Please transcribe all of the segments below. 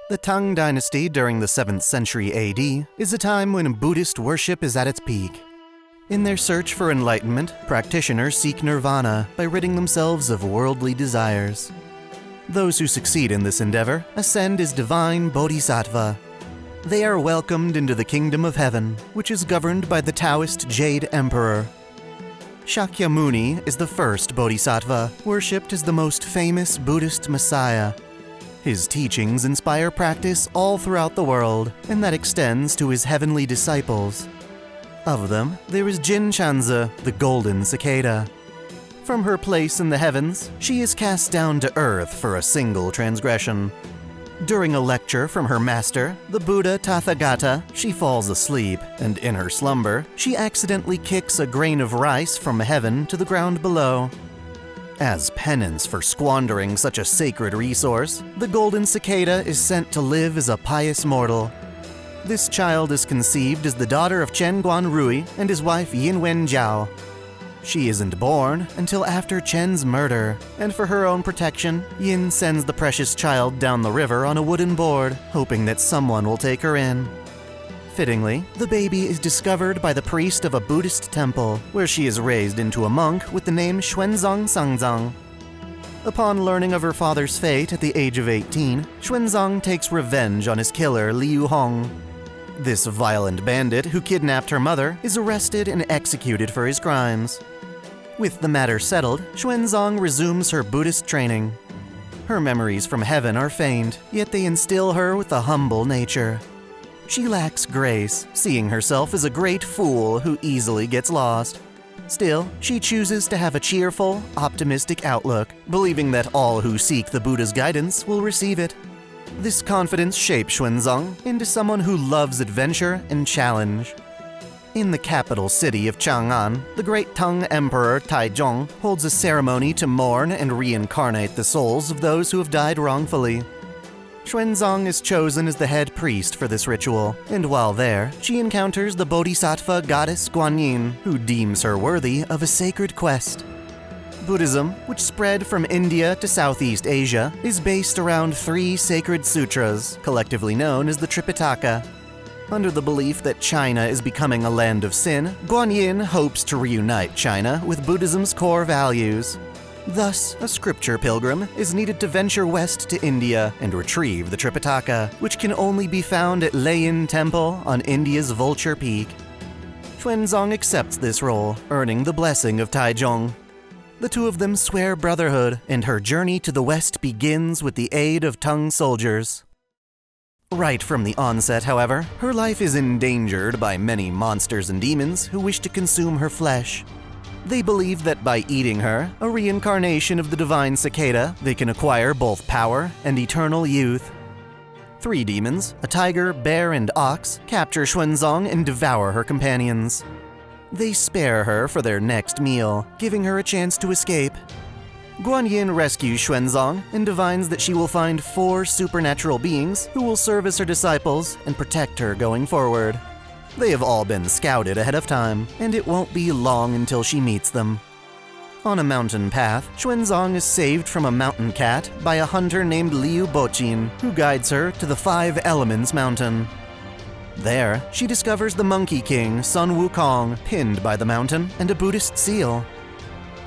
The Tang Dynasty during the 7th century AD is a time when Buddhist worship is at its peak. In their search for enlightenment, practitioners seek nirvana by ridding themselves of worldly desires. Those who succeed in this endeavor ascend as divine bodhisattva. They are welcomed into the kingdom of heaven, which is governed by the Taoist Jade Emperor. Shakyamuni is the first bodhisattva, worshipped as the most famous Buddhist messiah. His teachings inspire practice all throughout the world, and that extends to his heavenly disciples. Of them, there is Jin Chanze, the golden cicada. From her place in the heavens, she is cast down to earth for a single transgression. During a lecture from her master, the Buddha Tathagata, she falls asleep, and in her slumber, she accidentally kicks a grain of rice from heaven to the ground below. As penance for squandering such a sacred resource, the golden cicada is sent to live as a pious mortal. This child is conceived as the daughter of Chen Guanrui and his wife Yin Wenjiao. She isn't born until after Chen's murder, and for her own protection, Yin sends the precious child down the river on a wooden board, hoping that someone will take her in. Fittingly, the baby is discovered by the priest of a Buddhist temple, where she is raised into a monk with the name Xuanzang Sanzang. Upon learning of her father's fate at the age of 18, Xuanzang takes revenge on his killer Liu Hong. This violent bandit who kidnapped her mother is arrested and executed for his crimes. With the matter settled, Xuanzang resumes her Buddhist training. Her memories from heaven are faint, yet they instill her with a humble nature. She lacks grace, seeing herself as a great fool who easily gets lost. Still, she chooses to have a cheerful, optimistic outlook, believing that all who seek the Buddha's guidance will receive it. This confidence shapes Xuanzang into someone who loves adventure and challenge. In the capital city of Chang'an, the great Tang Emperor Taizong holds a ceremony to mourn and reincarnate the souls of those who have died wrongfully. Xuanzang is chosen as the head priest for this ritual, and while there, she encounters the bodhisattva goddess Guanyin, who deems her worthy of a sacred quest. Buddhism, which spread from India to Southeast Asia, is based around 3 sacred sutras, collectively known as the Tripitaka. Under the belief that China is becoming a land of sin, Guanyin hopes to reunite China with Buddhism's core values. Thus, a scripture pilgrim is needed to venture west to India and retrieve the Tripitaka, which can only be found at Layin Temple on India's Vulture Peak. Xuanzang accepts this role, earning the blessing of Taizong. The two of them swear brotherhood, and her journey to the west begins with the aid of Tang soldiers. Right from the onset, however, her life is endangered by many monsters and demons who wish to consume her flesh. They believe that by eating her, a reincarnation of the divine cicada, they can acquire both power and eternal youth. 3 demons, a tiger, bear, and ox, capture Xuanzang and devour her companions. They spare her for their next meal, giving her a chance to escape. Guanyin rescues Xuanzang and divines that she will find 4 supernatural beings who will serve as her disciples and protect her going forward. They have all been scouted ahead of time, and it won't be long until she meets them. On a mountain path, Xuanzang is saved from a mountain cat by a hunter named Liu Bochin, who guides her to the 5 Elements Mountain. There, she discovers the Monkey King, Sun Wukong, pinned by the mountain, and a Buddhist seal.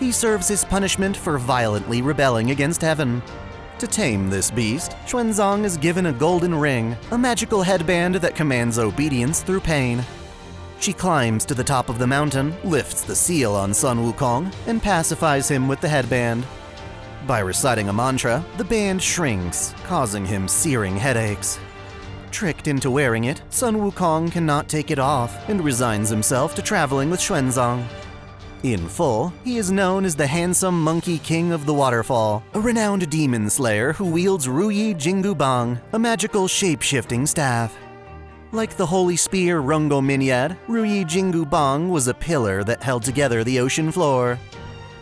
He serves his punishment for violently rebelling against heaven. To tame this beast, Xuanzang is given a golden ring, a magical headband that commands obedience through pain. She climbs to the top of the mountain, lifts the seal on Sun Wukong, and pacifies him with the headband. By reciting a mantra, the band shrinks, causing him searing headaches. Tricked into wearing it, Sun Wukong cannot take it off and resigns himself to traveling with Xuanzang. In full, he is known as the handsome Monkey King of the Waterfall, a renowned demon slayer who wields Ruyi Jingu Bang, a magical shape-shifting staff. Like the holy spear Rungo Minyad, Ruyi Jingu Bang was a pillar that held together the ocean floor.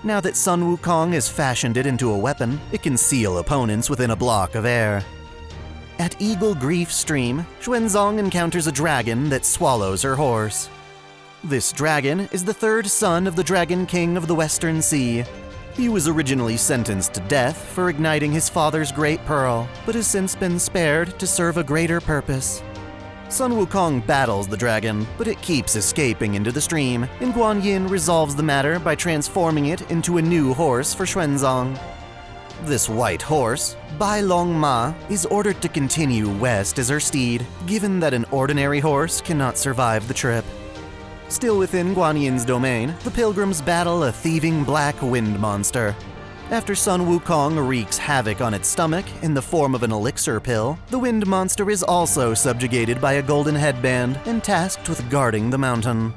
Now that Sun Wukong has fashioned it into a weapon, it can seal opponents within a block of air. At Eagle Grief Stream, Xuanzang encounters a dragon that swallows her horse. This dragon is the 3rd son of the Dragon King of the Western Sea. He was originally sentenced to death for igniting his father's great pearl, but has since been spared to serve a greater purpose. Sun Wukong battles the dragon, but it keeps escaping into the stream, and Guanyin resolves the matter by transforming it into a new horse for Xuanzang. This white horse, Bai Long Ma, is ordered to continue west as her steed, given that an ordinary horse cannot survive the trip. Still within Guanyin's domain, the pilgrims battle a thieving black wind monster. After Sun Wukong wreaks havoc on its stomach in the form of an elixir pill, the wind monster is also subjugated by a golden headband and tasked with guarding the mountain.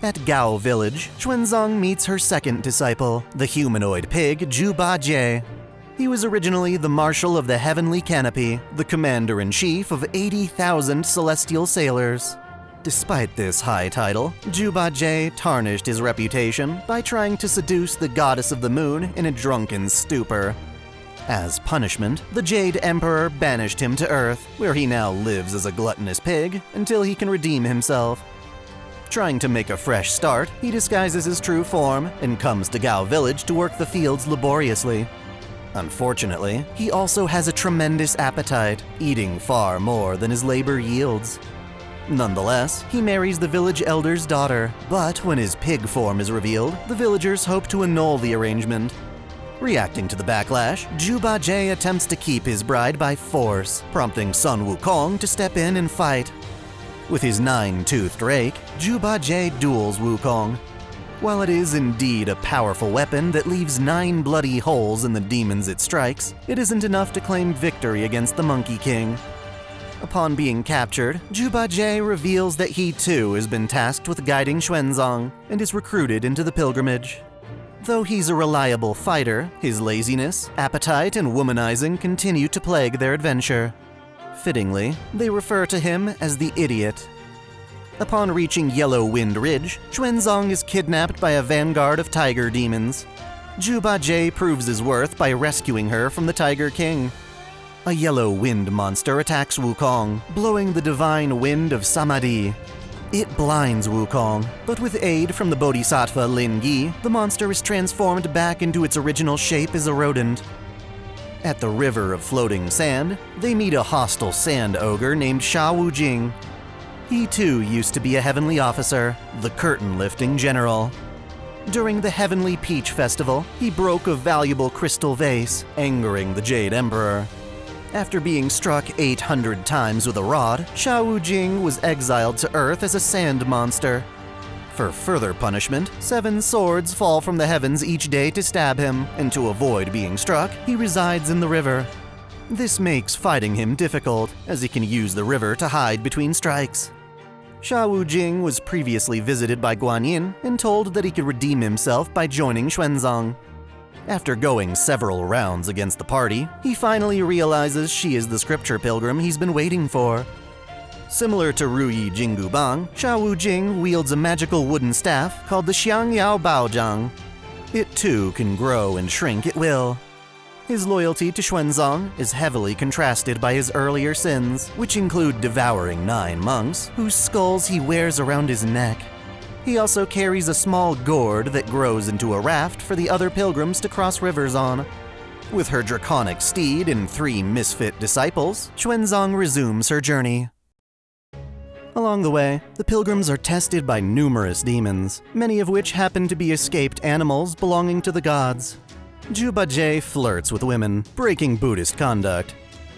At Gao Village, Xuanzang meets her second disciple, the humanoid pig Zhu Bajie. He was originally the Marshal of the Heavenly Canopy, the Commander-in-Chief of 80,000 celestial sailors. Despite this high title, Zhu Bajie tarnished his reputation by trying to seduce the goddess of the moon in a drunken stupor. As punishment, the Jade Emperor banished him to Earth, where he now lives as a gluttonous pig until he can redeem himself. Trying to make a fresh start, he disguises his true form and comes to Gao Village to work the fields laboriously. Unfortunately, he also has a tremendous appetite, eating far more than his labor yields. Nonetheless, he marries the village elder's daughter, but when his pig form is revealed, the villagers hope to annul the arrangement. Reacting to the backlash, Zhu Bajie attempts to keep his bride by force, prompting Sun Wukong to step in and fight. With his 9-toothed rake, Zhu Bajie duels Wukong. While it is indeed a powerful weapon that leaves 9 bloody holes in the demons it strikes, it isn't enough to claim victory against the Monkey King. Upon being captured, Zhu Bajie reveals that he too has been tasked with guiding Xuanzang and is recruited into the pilgrimage. Though he's a reliable fighter, his laziness, appetite, and womanizing continue to plague their adventure. Fittingly, they refer to him as the Idiot. Upon reaching Yellow Wind Ridge, Xuanzang is kidnapped by a vanguard of tiger demons. Zhu Bajie proves his worth by rescuing her from the Tiger King. A yellow wind monster attacks Wukong, blowing the divine wind of Samadhi. It blinds Wukong, but with aid from the Bodhisattva Lin Yi, the monster is transformed back into its original shape as a rodent. At the River of Floating Sand, they meet a hostile sand ogre named Sha Wujing. He too used to be a heavenly officer, the curtain-lifting general. During the Heavenly Peach Festival, he broke a valuable crystal vase, angering the Jade Emperor. After being struck 800 times with a rod, Sha Wujing was exiled to Earth as a sand monster. For further punishment, 7 swords fall from the heavens each day to stab him, and to avoid being struck, he resides in the river. This makes fighting him difficult, as he can use the river to hide between strikes. Sha Wujing was previously visited by Guanyin and told that he could redeem himself by joining Xuanzang. After going several rounds against the party, he finally realizes she is the scripture pilgrim he's been waiting for. Similar to Ruyi Jingubang, Sha Wujing wields a magical wooden staff called the Xiangyao Baozhang. It too can grow and shrink at will. His loyalty to Xuanzang is heavily contrasted by his earlier sins, which include devouring 9 monks, whose skulls he wears around his neck. He also carries a small gourd that grows into a raft for the other pilgrims to cross rivers on. With her draconic steed and 3 misfit disciples, Xuanzang resumes her journey. Along the way, the pilgrims are tested by numerous demons, many of which happen to be escaped animals belonging to the gods. Zhu Bajie flirts with women, breaking Buddhist conduct.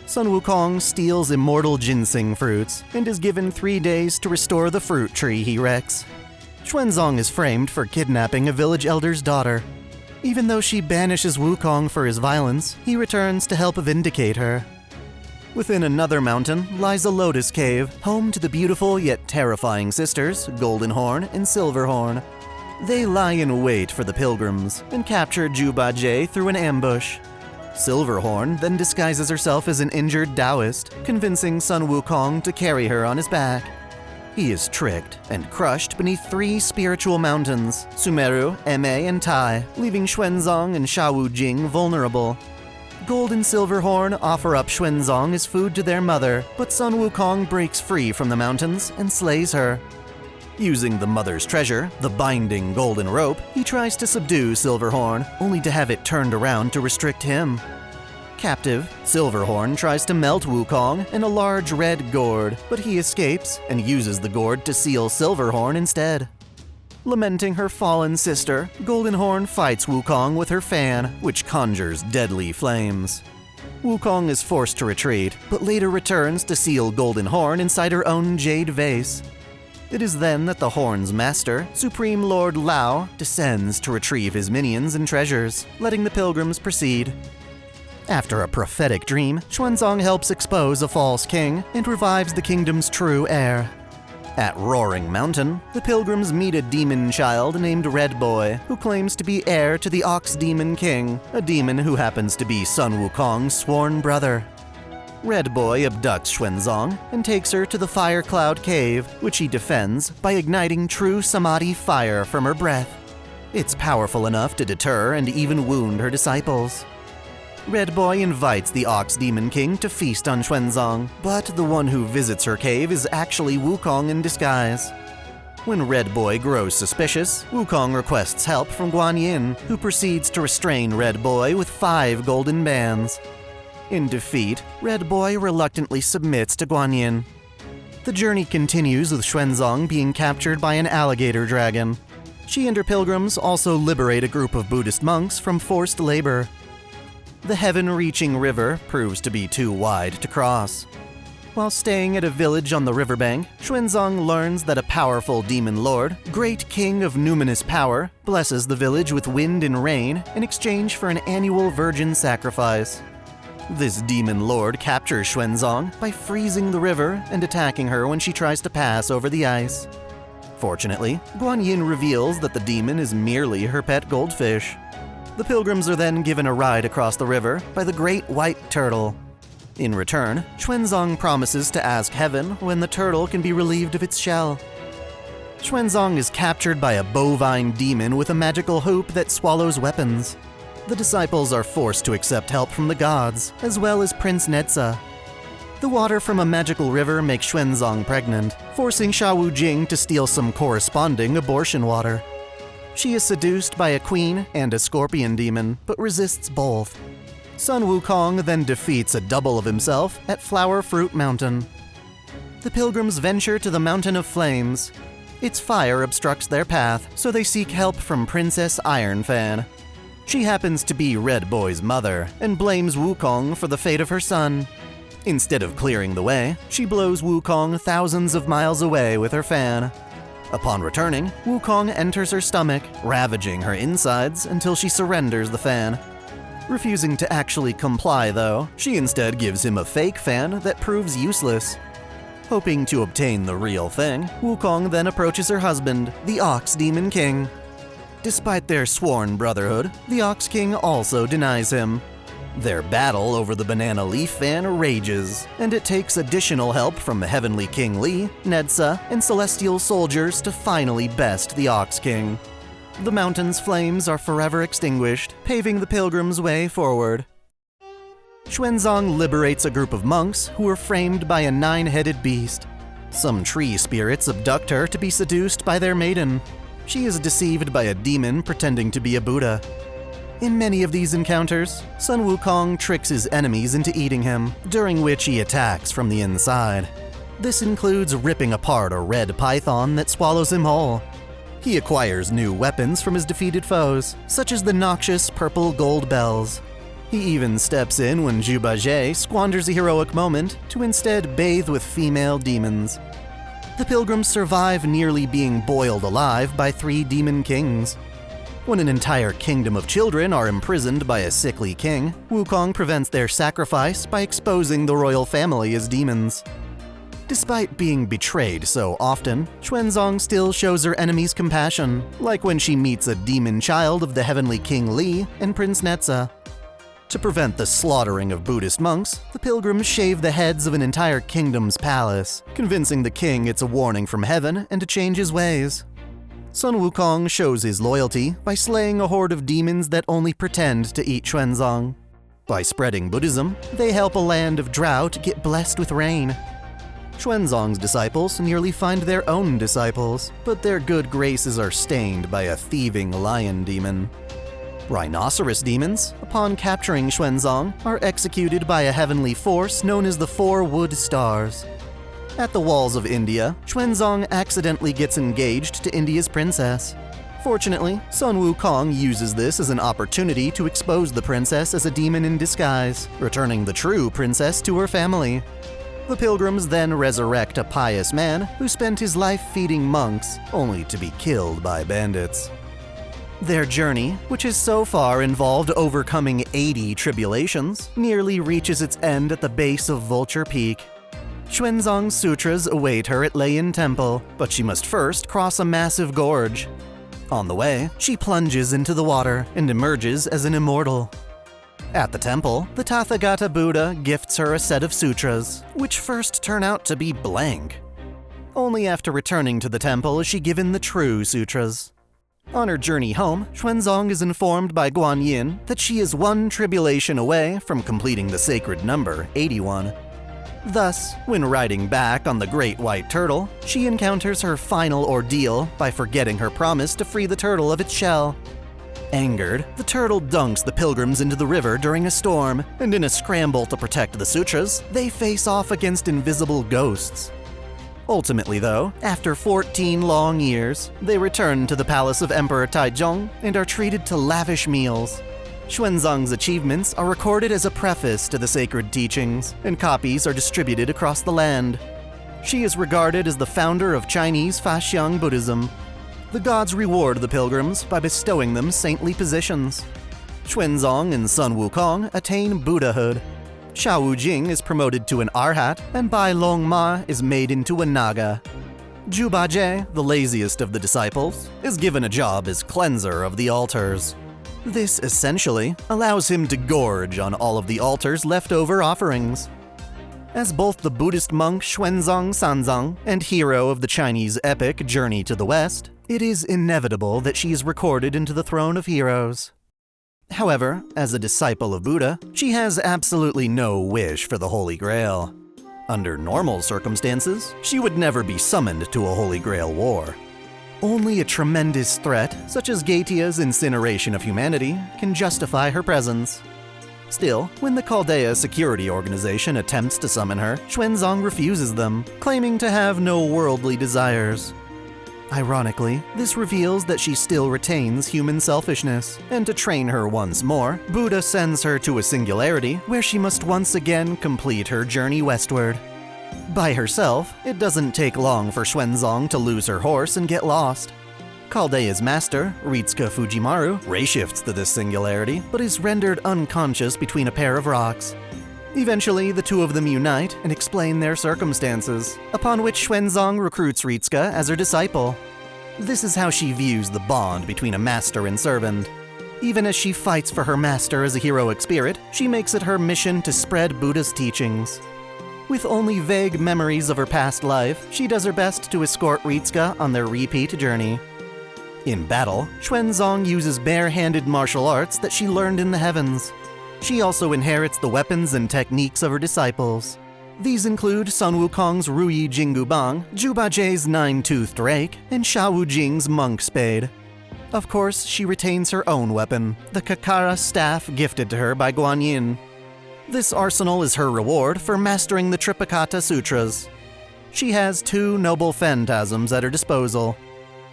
Sun Wukong steals immortal ginseng fruits and is given 3 days to restore the fruit tree he wrecks. Xuanzang is framed for kidnapping a village elder's daughter. Even though she banishes Wukong for his violence, he returns to help vindicate her. Within another mountain lies a lotus cave, home to the beautiful yet terrifying sisters, Golden Horn and Silver Horn. They lie in wait for the pilgrims and capture Zhu Bajie through an ambush. Silverhorn then disguises herself as an injured Taoist, convincing Sun Wukong to carry her on his back. He is tricked and crushed beneath 3 spiritual mountains, Sumeru, Eme, and Tai, leaving Xuanzang and Sha Wujing vulnerable. Gold and Silverhorn offer up Xuanzang as food to their mother, but Sun Wukong breaks free from the mountains and slays her. Using the mother's treasure, the binding golden rope, he tries to subdue Silverhorn, only to have it turned around to restrict him. Captive, Silverhorn tries to melt Wukong in a large red gourd, but he escapes and uses the gourd to seal Silverhorn instead. Lamenting her fallen sister, Goldenhorn fights Wukong with her fan, which conjures deadly flames. Wukong is forced to retreat, but later returns to seal Goldenhorn inside her own jade vase. It is then that the horn's master, Supreme Lord Lao, descends to retrieve his minions and treasures, letting the pilgrims proceed. After a prophetic dream, Xuanzang helps expose a false king and revives the kingdom's true heir. At Roaring Mountain, the pilgrims meet a demon child named Red Boy, who claims to be heir to the Ox Demon King, a demon who happens to be Sun Wukong's sworn brother. Red Boy abducts Xuanzang and takes her to the Fire Cloud Cave, which he defends by igniting true Samadhi fire from her breath. It's powerful enough to deter and even wound her disciples. Red Boy invites the Ox Demon King to feast on Xuanzang, but the one who visits her cave is actually Wukong in disguise. When Red Boy grows suspicious, Wukong requests help from Guanyin, who proceeds to restrain Red Boy with 5 golden bands. In defeat, Red Boy reluctantly submits to Guanyin. The journey continues with Xuanzang being captured by an alligator dragon. She and her pilgrims also liberate a group of Buddhist monks from forced labor. The heaven-reaching river proves to be too wide to cross. While staying at a village on the riverbank, Xuanzang learns that a powerful demon lord, Great King of Numinous Power, blesses the village with wind and rain in exchange for an annual virgin sacrifice. This demon lord captures Xuanzang by freezing the river and attacking her when she tries to pass over the ice. Fortunately, Guanyin reveals that the demon is merely her pet goldfish. The pilgrims are then given a ride across the river by the Great White Turtle. In return, Xuanzang promises to ask Heaven when the turtle can be relieved of its shell. Xuanzang is captured by a bovine demon with a magical hoop that swallows weapons. The disciples are forced to accept help from the gods, as well as Prince Netza. The water from a magical river makes Xuanzang pregnant, forcing Sha Wujing to steal some corresponding abortion water. She is seduced by a queen and a scorpion demon, but resists both. Sun Wukong then defeats a double of himself at Flower Fruit Mountain. The pilgrims venture to the Mountain of Flames. Its fire obstructs their path, so they seek help from Princess Ironfan. She happens to be Red Boy's mother, and blames Wukong for the fate of her son. Instead of clearing the way, she blows Wukong thousands of miles away with her fan. Upon returning, Wukong enters her stomach, ravaging her insides until she surrenders the fan. Refusing to actually comply, though, she instead gives him a fake fan that proves useless. Hoping to obtain the real thing, Wukong then approaches her husband, the Ox Demon King. Despite their sworn brotherhood, the Ox King also denies him. Their battle over the banana leaf fan rages, and it takes additional help from Heavenly King Li, Nedsa, and Celestial soldiers to finally best the Ox King. The mountain's flames are forever extinguished, paving the pilgrims' way forward. Xuanzang liberates a group of monks who are framed by a 9-headed beast. Some tree spirits abduct her to be seduced by their maiden. She is deceived by a demon pretending to be a Buddha. In many of these encounters, Sun Wukong tricks his enemies into eating him, during which he attacks from the inside. This includes ripping apart a red python that swallows him whole. He acquires new weapons from his defeated foes, such as the noxious purple gold bells. He even steps in when Zhu Bajie squanders a heroic moment to instead bathe with female demons. The pilgrims survive nearly being boiled alive by 3 demon kings. When an entire kingdom of children are imprisoned by a sickly king, Wukong prevents their sacrifice by exposing the royal family as demons. Despite being betrayed so often, Xuanzang still shows her enemies compassion, like when she meets a demon child of the Heavenly King Li and Prince Netza. To prevent the slaughtering of Buddhist monks, the pilgrims shave the heads of an entire kingdom's palace, convincing the king it's a warning from heaven and to change his ways. Sun Wukong shows his loyalty by slaying a horde of demons that only pretend to eat Xuanzang. By spreading Buddhism, they help a land of drought get blessed with rain. Xuanzang's disciples nearly find their own disciples, but their good graces are stained by a thieving lion demon. Rhinoceros demons, upon capturing Xuanzang, are executed by a heavenly force known as the Four Wood Stars. At the walls of India, Xuanzang accidentally gets engaged to India's princess. Fortunately, Sun Wukong uses this as an opportunity to expose the princess as a demon in disguise, returning the true princess to her family. The pilgrims then resurrect a pious man who spent his life feeding monks, only to be killed by bandits. Their journey, which has so far involved overcoming 80 tribulations, nearly reaches its end at the base of Vulture Peak. Xuanzang's sutras await her at Leian Temple, but she must first cross a massive gorge. On the way, she plunges into the water and emerges as an immortal. At the temple, the Tathagata Buddha gifts her a set of sutras, which first turn out to be blank. Only after returning to the temple is she given the true sutras. On her journey home, Xuanzang is informed by Guanyin that she is one tribulation away from completing the sacred number 81. Thus, when riding back on the Great White Turtle, she encounters her final ordeal by forgetting her promise to free the turtle of its shell. Angered, the turtle dunks the pilgrims into the river during a storm, and in a scramble to protect the sutras, they face off against invisible ghosts. Ultimately, though, after 14 long years, they return to the palace of Emperor Taizong and are treated to lavish meals. Xuanzang's achievements are recorded as a preface to the sacred teachings, and copies are distributed across the land. She is regarded as the founder of Chinese Faxiang Buddhism. The gods reward the pilgrims by bestowing them saintly positions. Xuanzang and Sun Wukong attain Buddhahood. Xiao Wujing is promoted to an Arhat, and Bai Long Ma is made into a Naga. Zhu Bajie, the laziest of the disciples, is given a job as cleanser of the altars. This essentially allows him to gorge on all of the altar's leftover offerings. As both the Buddhist monk Xuanzang Sanzang and hero of the Chinese epic Journey to the West, it is inevitable that she is recorded into the throne of heroes. However, as a disciple of Buddha, she has absolutely no wish for the Holy Grail. Under normal circumstances, she would never be summoned to a Holy Grail war. Only a tremendous threat, such as Gaetia's incineration of humanity, can justify her presence. Still, when the Chaldea Security Organization attempts to summon her, Xuanzang refuses them, claiming to have no worldly desires. Ironically, this reveals that she still retains human selfishness, and to train her once more, Buddha sends her to a singularity where she must once again complete her journey westward. By herself, it doesn't take long for Xuanzang to lose her horse and get lost. Chaldea's master, Ritsuka Fujimaru, rayshifts to this singularity, but is rendered unconscious between a pair of rocks. Eventually, the two of them unite and explain their circumstances, upon which Xuanzang recruits Ritsuka as her disciple. This is how she views the bond between a master and servant. Even as she fights for her master as a heroic spirit, she makes it her mission to spread Buddha's teachings. With only vague memories of her past life, she does her best to escort Ritsuka on their repeat journey. In battle, Xuanzang uses bare-handed martial arts that she learned in the heavens. She also inherits the weapons and techniques of her disciples. These include Sun Wukong's Ruyi Jingu Bang, Zhu Bajie's Nine-Toothed Rake, and Xiao Wujing's Monk Spade. Of course, she retains her own weapon, the Kakara staff gifted to her by Guanyin. This arsenal is her reward for mastering the Tripakata Sutras. She has two noble phantasms at her disposal.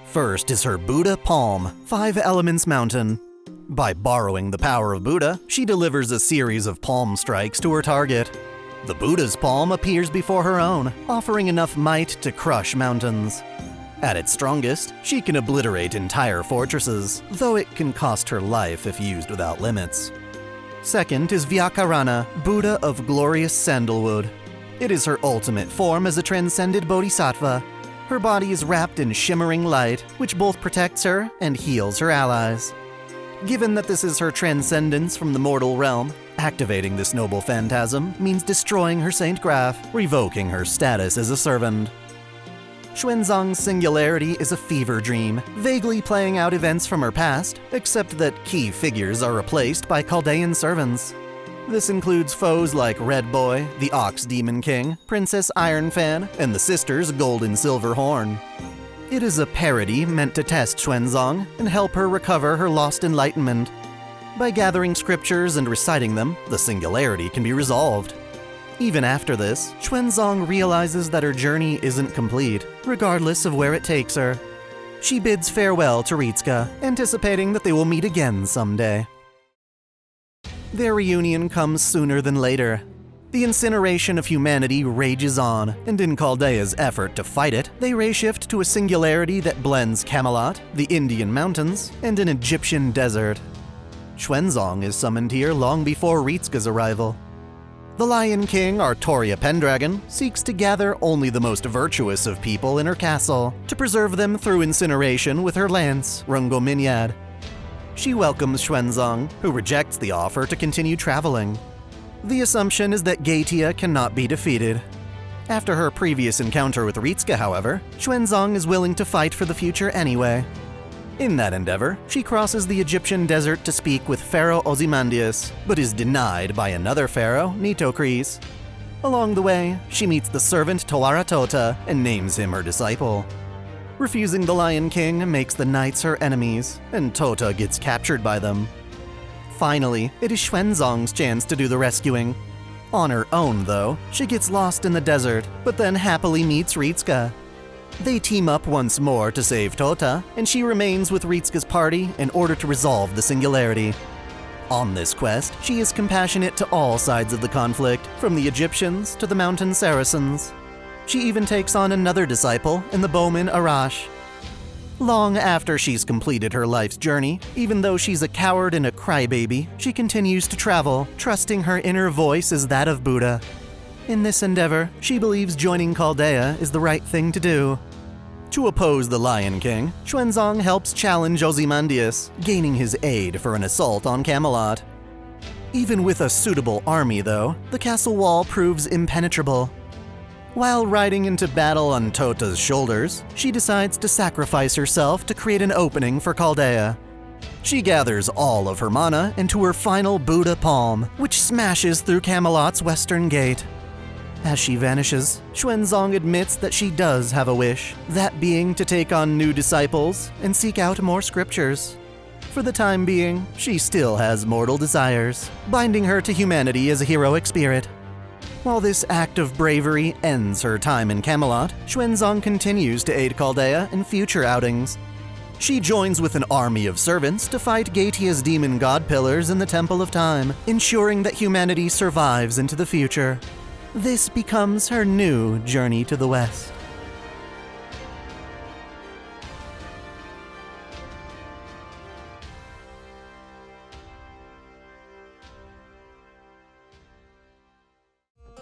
First is her Buddha Palm, 5 Elements Mountain. By borrowing the power of Buddha, she delivers a series of palm strikes to her target. The Buddha's palm appears before her own, offering enough might to crush mountains. At its strongest, she can obliterate entire fortresses, though it can cost her life if used without limits. Second is Vyakarana, Buddha of Glorious Sandalwood. It is her ultimate form as a transcended bodhisattva. Her body is wrapped in shimmering light, which both protects her and heals her allies. Given that this is her transcendence from the mortal realm, activating this noble phantasm means destroying her Saint Graph, revoking her status as a servant. Xuanzang's singularity is a fever dream, vaguely playing out events from her past, except that key figures are replaced by Chaldean servants. This includes foes like Red Boy, the Ox Demon King, Princess Iron Fan, and the sisters Gold and Silver Horn. It is a parody meant to test Xuanzang and help her recover her lost enlightenment. By gathering scriptures and reciting them, the singularity can be resolved. Even after this, Xuanzang realizes that her journey isn't complete, regardless of where it takes her. She bids farewell to Ritsuka, anticipating that they will meet again someday. Their reunion comes sooner than later. The incineration of humanity rages on, and in Chaldea's effort to fight it, they reshift to a singularity that blends Camelot, the Indian mountains, and an Egyptian desert. Xuanzang is summoned here long before Ritsuka's arrival. The Lion King, Artoria Pendragon, seeks to gather only the most virtuous of people in her castle, to preserve them through incineration with her lance, Rungo Minyad. She welcomes Xuanzang, who rejects the offer to continue traveling. The assumption is that Gaetia cannot be defeated. After her previous encounter with Ritsuka, however, Xuanzang is willing to fight for the future anyway. In that endeavor, she crosses the Egyptian desert to speak with Pharaoh Ozymandias, but is denied by another pharaoh, Nitocris. Along the way, she meets the servant Tawara Tota and names him her disciple. Refusing the Lion King makes the knights her enemies, and Tota gets captured by them. Finally, it is Xuanzang's chance to do the rescuing. On her own, though, she gets lost in the desert, but then happily meets Ritsuka. They team up once more to save Tota, and she remains with Ritsuka's party in order to resolve the singularity. On this quest, she is compassionate to all sides of the conflict, from the Egyptians to the mountain Saracens. She even takes on another disciple in the bowman Arash. Long after she's completed her life's journey, even though she's a coward and a crybaby, she continues to travel, trusting her inner voice is that of Buddha. In this endeavor, she believes joining Chaldea is the right thing to do. To oppose the Lion King, Xuanzang helps challenge Ozymandias, gaining his aid for an assault on Camelot. Even with a suitable army, though, the castle wall proves impenetrable. While riding into battle on Tota's shoulders, she decides to sacrifice herself to create an opening for Chaldea. She gathers all of her mana into her final Buddha palm, which smashes through Camelot's western gate. As she vanishes, Xuanzang admits that she does have a wish, that being to take on new disciples and seek out more scriptures. For the time being, she still has mortal desires, binding her to humanity as a heroic spirit. While this act of bravery ends her time in Camelot, Xuanzang continues to aid Chaldea in future outings. She joins with an army of servants to fight Gaetia's demon god pillars in the Temple of Time, ensuring that humanity survives into the future. This becomes her new journey to the West.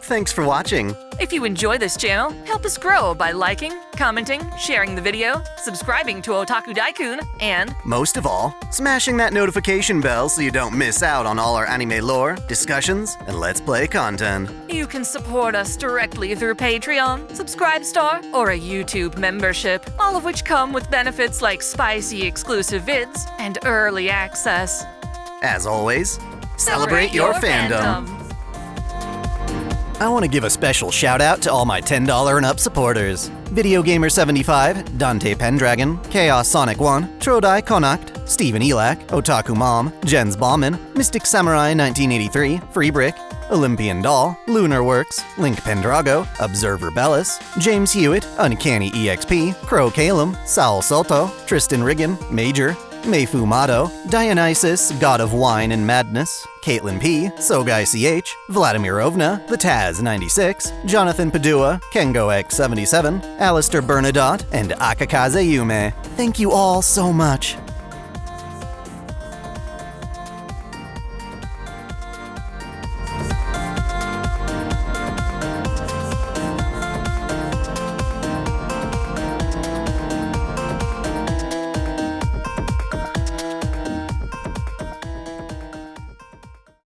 Thanks for watching. If you enjoy this channel, help us grow by liking, commenting, sharing the video, subscribing to OtakuDaiKun, and most of all, smashing that notification bell so you don't miss out on all our anime lore, discussions, and Let's Play content. You can support us directly through Patreon, Subscribe Star, or a YouTube membership, all of which come with benefits like spicy exclusive vids and early access. As always, celebrate your fandom. I want to give a special shout out to all my $10 and up supporters. Video Gamer 75, Dante Pendragon, Chaos Sonic 1, Trodai Connacht, Steven Elak, Otaku Mom, Jens Bauman, Mystic Samurai 1983, Free Brick, Olympian Doll, Lunar Works, Link Pendrago, Observer Bellis, James Hewitt, Uncanny EXP, Crow Calum, Saul Soto, Tristan Riggin, Major, Mayfu Mato, Dionysus, God of Wine and Madness, Caitlin P, Sogai CH, Vladimir Ovna, The Taz 96, Jonathan Padua, Kengo X77, Alistair Bernadotte, and Akakaze Yume. Thank you all so much.